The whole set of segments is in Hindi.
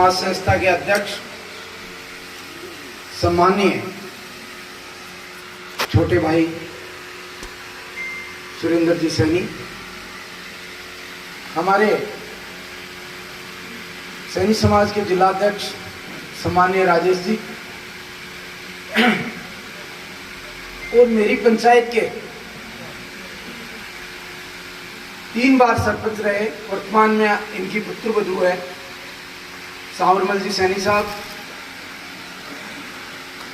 समाज संस्था के अध्यक्ष सम्माननीय छोटे भाई सुरेंद्र जी सैनी, हमारे सैनी समाज के जिलाध्यक्ष सम्माननीय राजेश जी और मेरी पंचायत के 3 बार सरपंच रहे, वर्तमान में इनकी पुत्रवधू है सांवरमल जी सैनी साहब,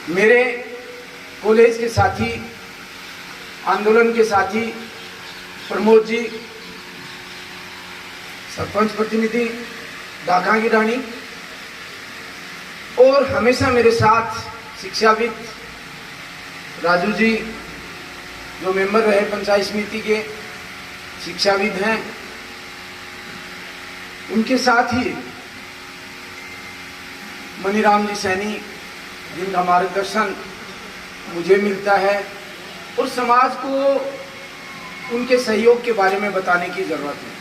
मेरे कॉलेज के साथी, आंदोलन के साथी प्रमोद जी, सरपंच प्रतिनिधि डाका की रानी, और हमेशा मेरे साथ शिक्षाविद राजू जी जो मेंबर रहे पंचायत समिति के, शिक्षाविद हैं, उनके साथ ही मनीराम जी सैनी जिनका मार्गदर्शन मुझे मिलता है और समाज को उनके सहयोग के बारे में बताने की जरूरत है।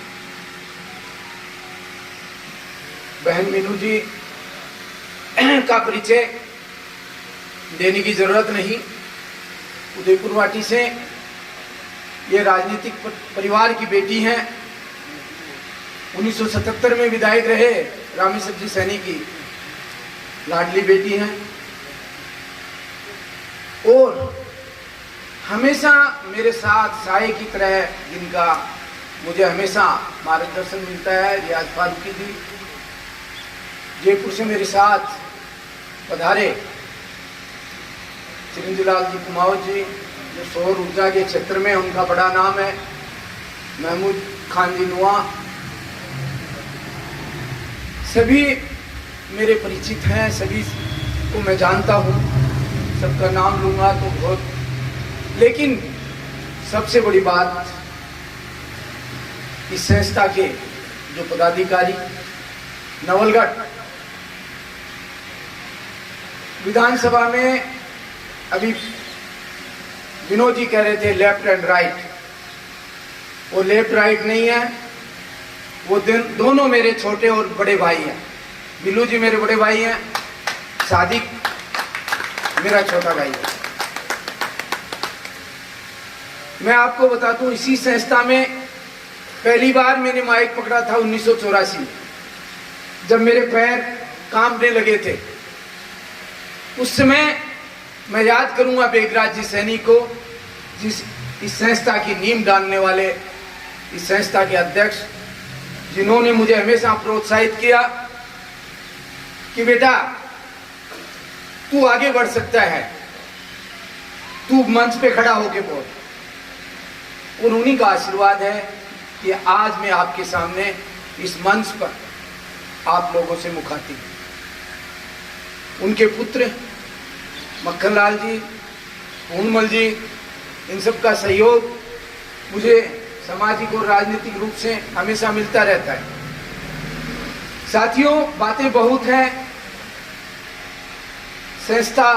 बहन मीनू जी का परिचय देने की जरूरत नहीं, उदयपुर वाटी से ये राजनीतिक परिवार की बेटी हैं, 1977 में विधायक रहे, रामेश्वर जी सैनी की लाडली बेटी हैं और हमेशा मेरे साथ साए की तरह जिनका मुझे हमेशा मार्गदर्शन मिलता है, रियाज फारूकी जी जयपुर से मेरे साथ पधारे, चिरंजीलाल जी कुमावत जी जो सौर ऊर्जा के क्षेत्र में उनका बड़ा नाम है, महमूद खान जी नुआ, सभी मेरे परिचित हैं, सभी को मैं जानता हूँ, सबका नाम लूंगा तो बहुत, लेकिन सबसे बड़ी बात इस संस्था के जो पदाधिकारी नवलगढ़ विधानसभा में, अभी विनोद जी कह रहे थे लेफ्ट एंड राइट, वो लेफ्ट राइट नहीं है, वो दोनों मेरे छोटे और बड़े भाई हैं। बिल्लू जी मेरे बड़े भाई हैं, सादिक मेरा छोटा भाई है। मैं आपको बता दूं, इसी संस्था में पहली बार मैंने माइक पकड़ा था 1984 में, जब मेरे पैर कांपने लगे थे। उस समय मैं याद करूंगा बेगराज जी सैनी को, जिस इस संस्था की नींव डालने वाले, इस संस्था के अध्यक्ष, जिन्होंने मुझे हमेशा प्रोत्साहित किया कि बेटा तू आगे बढ़ सकता है, तू मंच पे खड़ा होके बोल। और उन्हीं का आशीर्वाद है कि आज मैं आपके सामने इस मंच पर आप लोगों से मुखातिब हूं। उनके पुत्र मक्खनलाल जी, पूर्णमल जी, इन सब का सहयोग मुझे सामाजिक और राजनीतिक रूप से हमेशा मिलता रहता है। साथियों, बातें बहुत हैं, संस्था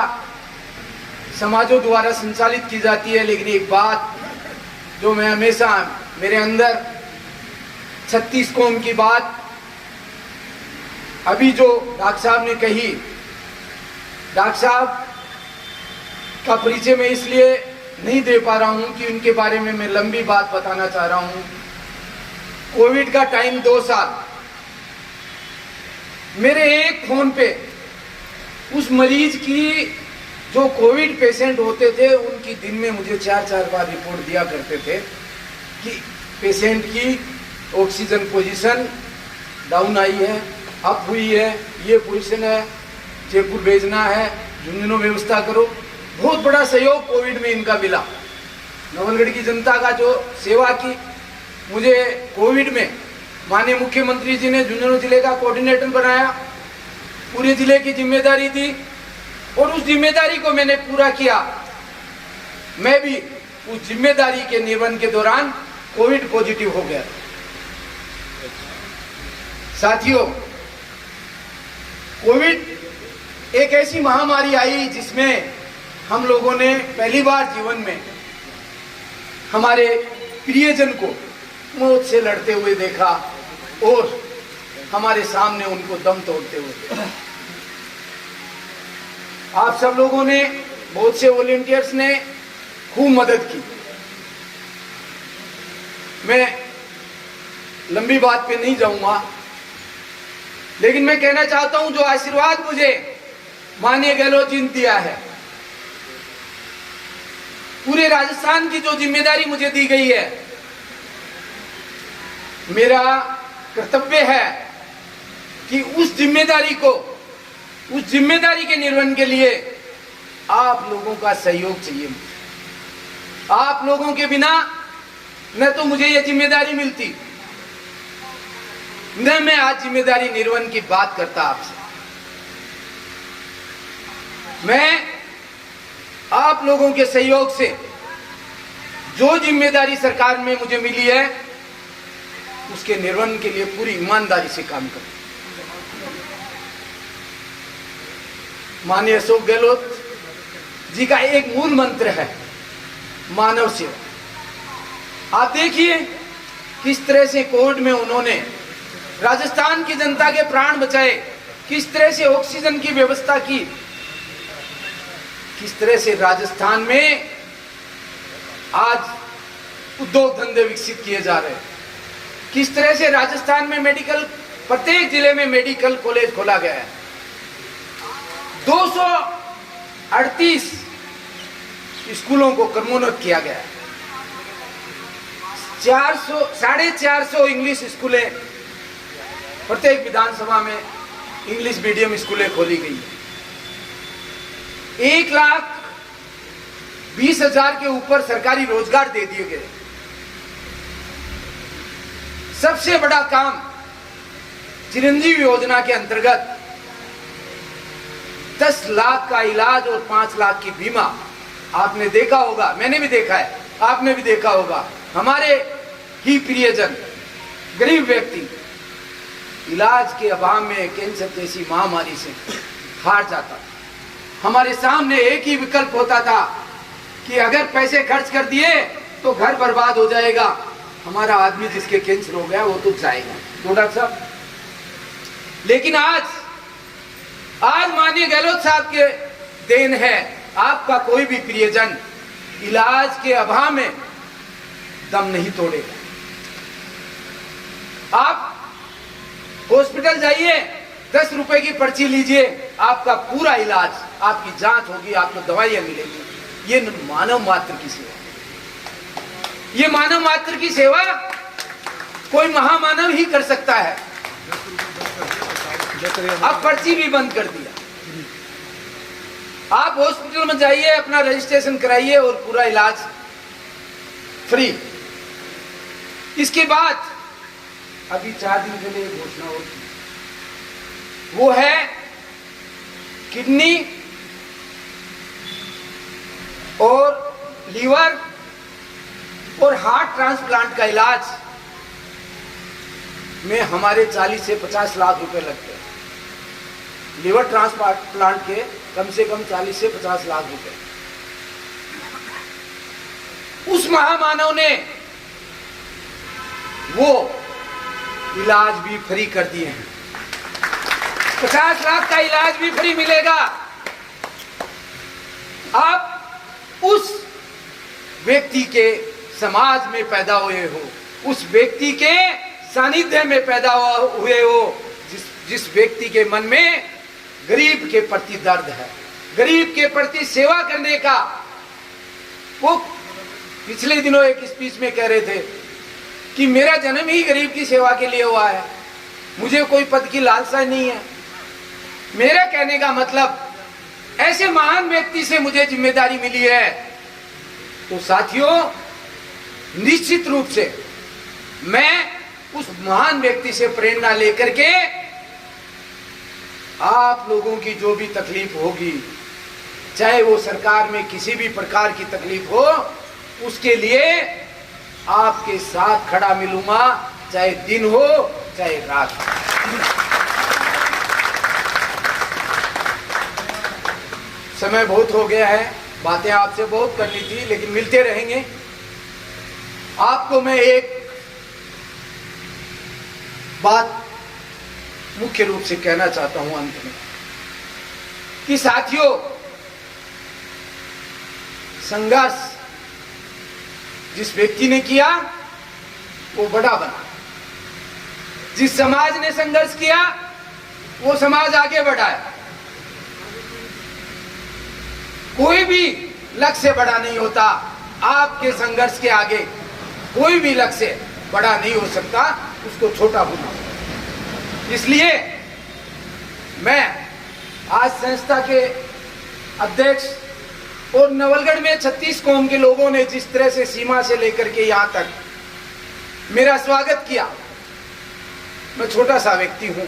समाजों द्वारा संचालित की जाती है, लेकिन एक बात जो मैं हमेशा मेरे अंदर 36 कौम की बात अभी जो डॉक्टर साहब ने कही, डॉक्टर साहब का परिचय मैं इसलिए नहीं दे पा रहा हूं कि उनके बारे में मैं लंबी बात बताना चाह रहा हूं। कोविड का टाइम 2 साल, मेरे एक फोन पे उस मरीज की, जो कोविड पेशेंट होते थे, उनकी दिन में मुझे 4-4 बार रिपोर्ट दिया करते थे कि पेशेंट की ऑक्सीजन पोजीशन डाउन आई है, अप हुई है, ये पोजीशन है, जयपुर भेजना है, झुंझुनू व्यवस्था करो। बहुत बड़ा सहयोग कोविड में इनका मिला। नवलगढ़ की जनता का जो सेवा की, मुझे कोविड में माननीय मुख्यमंत्री जी ने झुंझुनू जिले का कोऑर्डिनेटर बनाया, पूरे जिले की जिम्मेदारी दी और उस जिम्मेदारी को मैंने पूरा किया। मैं भी उस जिम्मेदारी के निर्वहन के दौरान कोविड पॉजिटिव हो गया। साथियों, कोविड एक ऐसी महामारी आई जिसमें हम लोगों ने पहली बार जीवन में हमारे प्रियजन को मौत से लड़ते हुए देखा और हमारे सामने उनको दम तोड़ते हुए। आप सब लोगों ने, बहुत से वॉलंटियर्स ने खूब मदद की। मैं लंबी बात पे नहीं जाऊंगा, लेकिन मैं कहना चाहता हूं, जो आशीर्वाद मुझे माननीय गहलोत जी ने दिया है, पूरे राजस्थान की जो जिम्मेदारी मुझे दी गई है, मेरा कर्तव्य है कि उस जिम्मेदारी के निर्वहन के लिए आप लोगों का सहयोग चाहिए। आप लोगों के बिना न तो मुझे यह जिम्मेदारी मिलती, न मैं आज जिम्मेदारी निर्वहन की बात करता आपसे। मैं आप लोगों के सहयोग से जो जिम्मेदारी सरकार में मुझे मिली है, उसके निर्वहन के लिए पूरी ईमानदारी से काम करूं। माननीय अशोक गहलोत जी का एक मूल मंत्र है, मानव सेवा। आप देखिए किस तरह से कोविड में उन्होंने राजस्थान की जनता के प्राण बचाए, किस तरह से ऑक्सीजन की व्यवस्था की, किस तरह से राजस्थान में आज उद्योग धंधे विकसित किए जा रहे हैं, किस तरह से राजस्थान में मेडिकल, प्रत्येक जिले में मेडिकल कॉलेज खोला गया है। 238 स्कूलों को क्रमोन्नत किया गया है। 450 इंग्लिश स्कूलें, प्रत्येक विधानसभा में इंग्लिश मीडियम स्कूलें खोली गई है। 1,20,000 के ऊपर सरकारी रोजगार दे दिए गए। सबसे बड़ा काम चिरंजीवी योजना के अंतर्गत 10 लाख का इलाज और 5 लाख की बीमा। आपने देखा होगा, मैंने भी देखा है, आपने भी देखा होगा, हमारे ही प्रियजन गरीब व्यक्ति इलाज के अभाव में कैंसर जैसी महामारी से हार जाता। हमारे सामने एक ही विकल्प होता था कि अगर पैसे खर्च कर दिए तो घर बर्बाद हो जाएगा, हमारा आदमी जिसके कैंसर हो गया वो तो जाएगा। तो डॉक्टर साहब, लेकिन आज माननीय गहलोत साहब के देन है, आपका कोई भी प्रियजन इलाज के अभाव में दम नहीं तोड़ेगा। आप हॉस्पिटल जाइए, 10 रुपए की पर्ची लीजिए, आपका पूरा इलाज, आपकी जांच होगी, आपको दवाइयां मिलेंगी। ये मानव मात्र की सेवा, ये मानव मात्र की सेवा कोई महामानव ही कर सकता है। अब पर्ची भी बंद कर दिया। आप हॉस्पिटल में जाइए, अपना रजिस्ट्रेशन कराइए और पूरा इलाज फ्री। इसके बाद अभी 4 दिन पहले घोषणा हुई, वो है किडनी और लीवर और हार्ट ट्रांसप्लांट का इलाज में हमारे 40 से 50 लाख रुपए लगते हैं। लीवर ट्रांसप्लांट के कम से कम 40 से 50 लाख रुपए। उस महामानव ने वो इलाज भी फ्री कर दिए हैं। 50 लाख का इलाज भी फ्री मिलेगा। आप उस व्यक्ति के समाज में पैदा हुए हो, उस व्यक्ति के सानिध्य में पैदा हुए हो, जिस व्यक्ति के मन में गरीब के प्रति दर्द है, गरीब के प्रति सेवा करने का। वो पिछले दिनों एक स्पीच में कह रहे थे कि मेरा जन्म ही गरीब की सेवा के लिए हुआ है, मुझे कोई पद की लालसा नहीं है। मेरा कहने का मतलब, ऐसे महान व्यक्ति से मुझे जिम्मेदारी मिली है, तो साथियों निश्चित रूप से मैं उस महान व्यक्ति से प्रेरणा लेकर के आप लोगों की जो भी तकलीफ होगी, चाहे वो सरकार में किसी भी प्रकार की तकलीफ हो, उसके लिए आपके साथ खड़ा मिलूंगा, चाहे दिन हो चाहे रात हो। समय बहुत हो गया है, बातें आपसे बहुत करनी थी, लेकिन मिलते रहेंगे। आपको मैं एक बात मुख्य रूप से कहना चाहता हूं अंत में कि साथियों, संघर्ष जिस व्यक्ति ने किया वो बड़ा बना, जिस समाज ने संघर्ष किया वो समाज आगे बढ़ा है। कोई भी लक्ष्य बड़ा नहीं होता, आपके संघर्ष के आगे कोई भी लक्ष्य बड़ा नहीं हो सकता, उसको छोटा होना। इसलिए मैं आज संस्था के अध्यक्ष और नवलगढ़ में 36 कौम के लोगों ने जिस तरह से सीमा से लेकर के यहां तक मेरा स्वागत किया। मैं छोटा सा व्यक्ति हूं,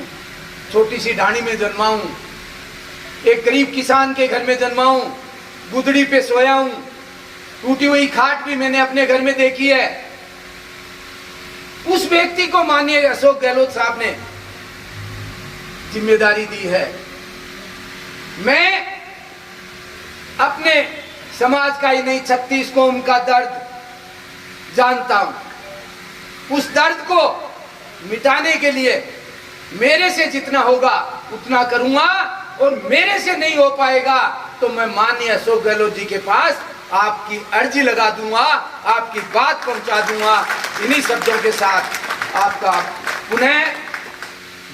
छोटी सी ढाणी में जन्मा हूं, एक गरीब किसान के घर में जन्मा हूं, गुदड़ी पे सोया हूं, टूटी हुई खाट भी मैंने अपने घर में देखी है। उस व्यक्ति को माननीय अशोक गहलोत साहब ने जिम्मेदारी दी है। मैं अपने समाज का ही नहीं, 36 कौम का दर्द जानता हूं। उस दर्द को मिटाने के लिए मेरे से जितना होगा उतना करूंगा, और मेरे से नहीं हो पाएगा तो मैं माननीय अशोक गहलोत जी के पास आपकी अर्जी लगा दूंगा, आपकी बात पहुंचा दूंगा। इन्हीं शब्दों के साथ आपका पुनः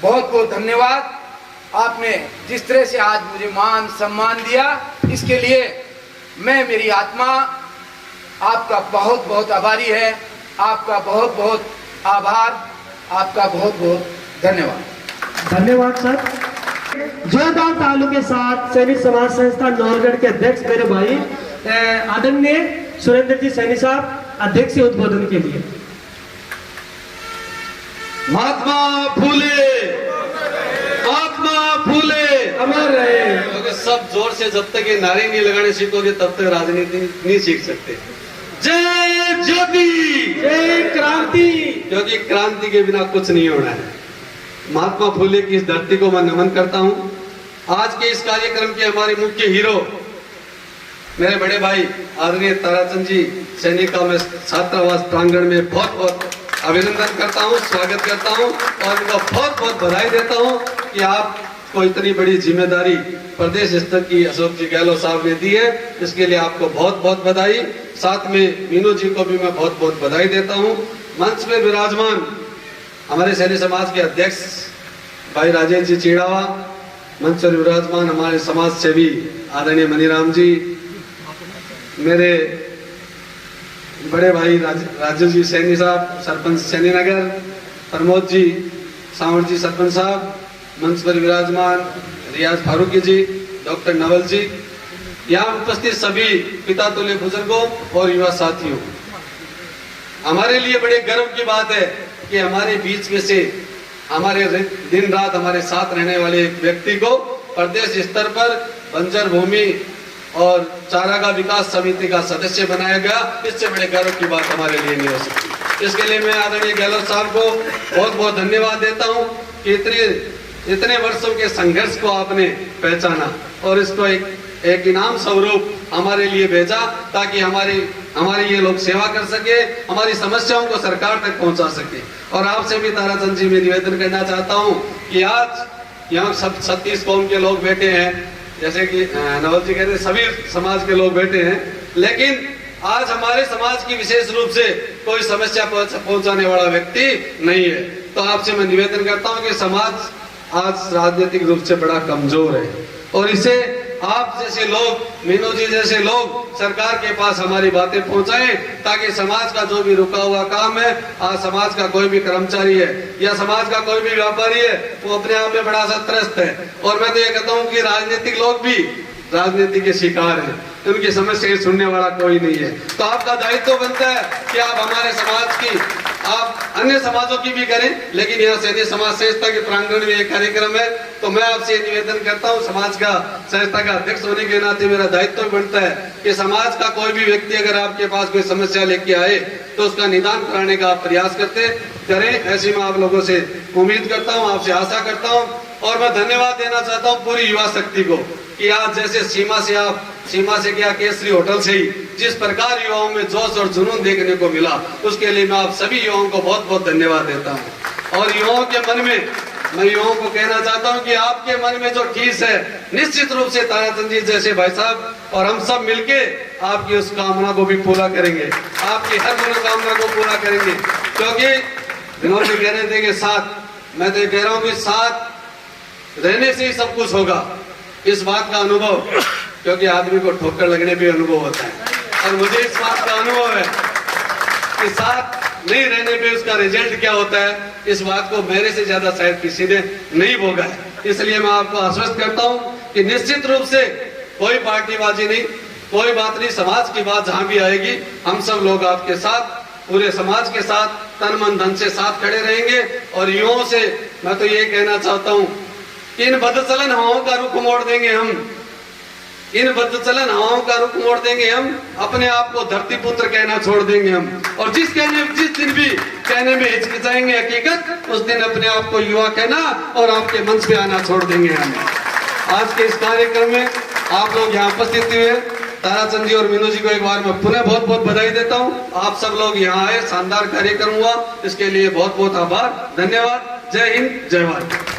बहुत बहुत धन्यवाद। आपने जिस तरह से आज मुझे मान सम्मान दिया, इसके लिए मैं, मेरी आत्मा आपका बहुत बहुत आभारी है। आपका बहुत बहुत आभार, आपका बहुत बहुत धन्यवाद। धन्यवाद सर। जोरदार तालू के साथ सैनिक समाज संस्था नौरगढ़ के अध्यक्ष मेरे भाई आदरणीय सुरेंद्र जी सैनी साहब अध्यक्ष उद्बोधन के लिए। महात्मा फूले, महात्मा फूले अमर रहे। क्योंकि सब जोर से जब तक ये नारे नहीं लगाने सीखोगे तब तक राजनीति नहीं सीख सकते। जय ज्योति, जय क्रांति, क्योंकि क्रांति के बिना कुछ नहीं होना है। महात्मा फूले की इस धरती को मैं नमन करता हूं। आज के इस कार्यक्रम के हमारे मुख्य हीरो मेरे बड़े भाई आदरणीय ताराचंद जी सैनी का मैं छात्रावास प्रांगण में बहुत बहुत अभिनंदन करता हूं, स्वागत करता हूं और उनको बहुत बहुत बधाई देता हूं कि आपको इतनी बड़ी जिम्मेदारी प्रदेश स्तर की अशोक जी गहलोत साहब ने दी है। इसके लिए आपको बहुत बहुत बधाई। साथ में मीनू जी को भी मैं बहुत बहुत बधाई देता हूँ। मंच में विराजमान हमारे सैनिक समाज के अध्यक्ष भाई राजेश जी चीड़ावा, मंच पर विराजमान हमारे समाज सेवी आदरणीय मनीराम जी, मेरे बड़े भाई राजू जी सैनी साहब सरपंच सैनी नगर, प्रमोद जी सांवड़ जी सरपंच साहब, मंच पर विराजमान रियाज फारूकी जी, डॉक्टर नवल जी, यहाँ उपस्थित सभी पिता तुल्य बुजुर्गों और युवा साथियों, हमारे लिए बड़े गर्व की बात है कि हमारे बीच में से हमारे दिन रात हमारे साथ रहने वाले एक व्यक्ति को प्रदेश स्तर पर बंजर भूमि और चारागाह विकास समिति का सदस्य बनाया गया। इससे बड़े गर्व की बात हमारे लिए नहीं हो सकती। इसके लिए मैं आदरणीय गहलोत साहब को बहुत बहुत धन्यवाद देता हूं कि इतने वर्षों के संघर्ष को आपने पहचाना और इसको एक इनाम स्वरूप हमारे लिए भेजा ताकि हमारी ये लोग सेवा कर सके, हमारी समस्याओं को सरकार तक पहुंचा सके। और आपसे भी ताराचंद जी मैं निवेदन करना चाहता हूं कि आज यहाँ सब 36 कौम के लोग बैठे हैं, जैसे कि नवल जी कहते हैं सभी समाज के लोग बैठे हैं, लेकिन आज हमारे समाज की विशेष रूप से कोई समस्या पहुंचाने वाला व्यक्ति नहीं है। तो आपसे मैं निवेदन करता हूं कि समाज आज राजनीतिक रूप से बड़ा कमजोर है और इसे आप जैसे लोग, मीनू जी जैसे लोग सरकार के पास हमारी बातें पहुंचाएं ताकि समाज का जो भी रुका हुआ काम है, आज समाज का कोई भी कर्मचारी है या समाज का कोई भी व्यापारी है वो अपने आप में बड़ा सा त्रस्त है। और मैं तो ये कहता हूँ कि राजनीतिक लोग भी राजनीति के शिकार हैं, उनकी समस्या सुनने वाला कोई नहीं है। तो आपका दायित्व बनता है कि आप हमारे समाज की, आप अन्य समाजों की भी करें, लेकिन यहाँ सैनिक समाज संस्था के प्रांगण में एक कार्यक्रम है तो मैं आपसे निवेदन करता हूँ, समाज का संस्था का अध्यक्ष होने के नाते मेरा दायित्व बनता है कि समाज का कोई भी व्यक्ति अगर आपके पास कोई समस्या लेके आए तो उसका निदान कराने का आप प्रयास करें। ऐसी मैं आप लोगों से उम्मीद करता हूँ, आपसे आशा करता हूँ। और मैं धन्यवाद देना चाहता हूँ पूरी युवा शक्ति को कि आज जैसे सीमा से क्या केसरी होटल से ही जिस प्रकार युवाओं में जोश और जुनून देखने को मिला, उसके लिए मैं आप सभी युवाओं को बहुत बहुत धन्यवाद देता हूँ। और युवाओं के मन में मैं युवाओं को कहना चाहता हूं कि आपके मन में जो ठेस है, निश्चित रूप से ताराचंद जी जैसे भाई साहब और हम सब मिलके आपकी उस कामना को भी पूरा करेंगे, आपकी हर मनोकामना को पूरा करेंगे। क्योंकि विनोद जी कह रहे थे कि साथ, मैं तो ये कह रहा हूं कि साथ रहने से ही सब कुछ होगा। इस बात का अनुभव, क्योंकि आदमी को ठोकर लगने पे अनुभव होता है, और मुझे इस बात का अनुभव है कि साथ नहीं रहने पे उसका रिजल्ट क्या होता है, इस बात को मेरे से ज्यादा शायद किसी ने नहीं भोगा है। इसलिए मैं आपको आश्वस्त करता हूं कि निश्चित रूप से कोई पार्टीबाजी नहीं, कोई बात नहीं, समाज की बात जहां भी आएगी हम सब लोग आपके साथ, पूरे समाज के साथ तन मन धन से साथ खड़े रहेंगे। और युवाओं से मैं तो ये कहना चाहता हूं कि इन बदचलन हवाओं का रुख मोड़ देंगे हम, इन बदचलन हवाओं का रुख मोड़ देंगे हम, अपने आप को धरती पुत्र कहना छोड़ देंगे हम। और जिस दिन भी कहने में हिचकिचाएंगे हकीकत, उस दिन अपने आप को युवा कहना और आपके मंच पे आना छोड़ देंगे हम। आज के इस कार्यक्रम में आप लोग यहाँ उपस्थित हुए, ताराचंद जी और मीनू जी को एक बार मैं पुनः बहुत बहुत बधाई देता हूँ। आप सब लोग यहाँ आए, शानदार कार्यक्रम हुआ, इसके लिए बहुत बहुत आभार, धन्यवाद। जय हिंद, जय भारत।